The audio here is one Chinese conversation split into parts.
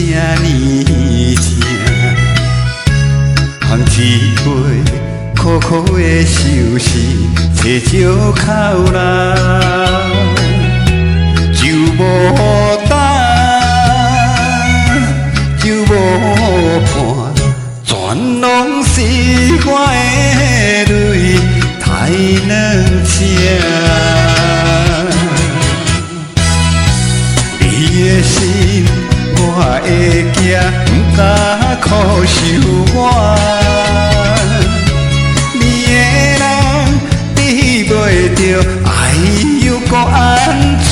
呢正，含一杯苦苦的相思，找借口啦，就无等，就无伴，全拢是我的泪，太软正。你的心，我会惊，不敢苦守我。你的人得袂着，爱又搁安怎？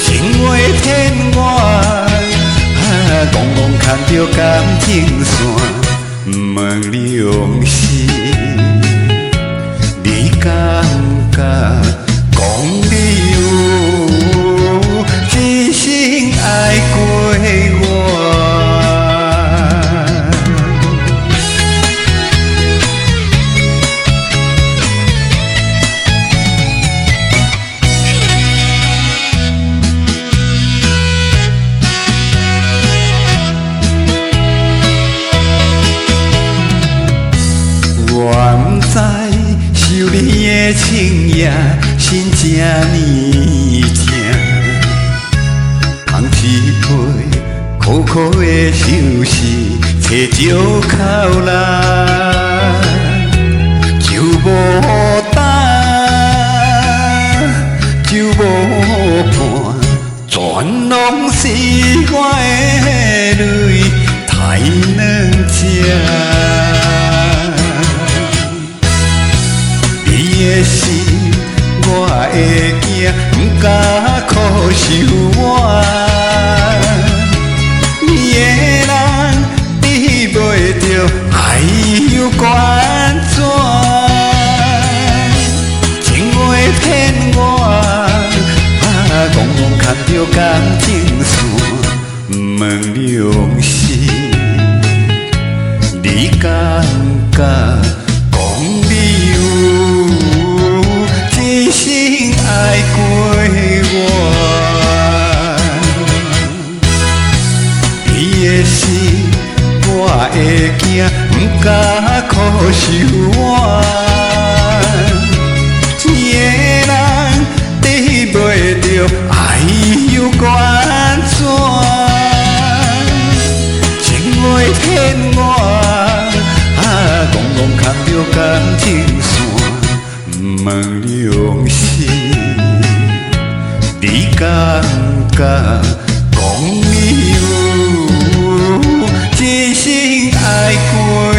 情话天外，戆戆牵着感情线，问良心，你感觉讲你有真心爱过我？我不知受你的情也心这呢正，含一杯苦苦的相思，找借口啦，就无等，就无伴，全拢是我的泪，太软正。你的心，我会惊，不敢苦守我。你的人得袂着，爱又搁安怎？情话骗我，戆戆牵着感情线，问良心，你感觉？爱过我，你的心我会惊，不敢苦守我。你的人得袂着，爱又搁安怎？情话骗我，戆戆牵着感情线，问良心。你感觉讲你有真心爱过？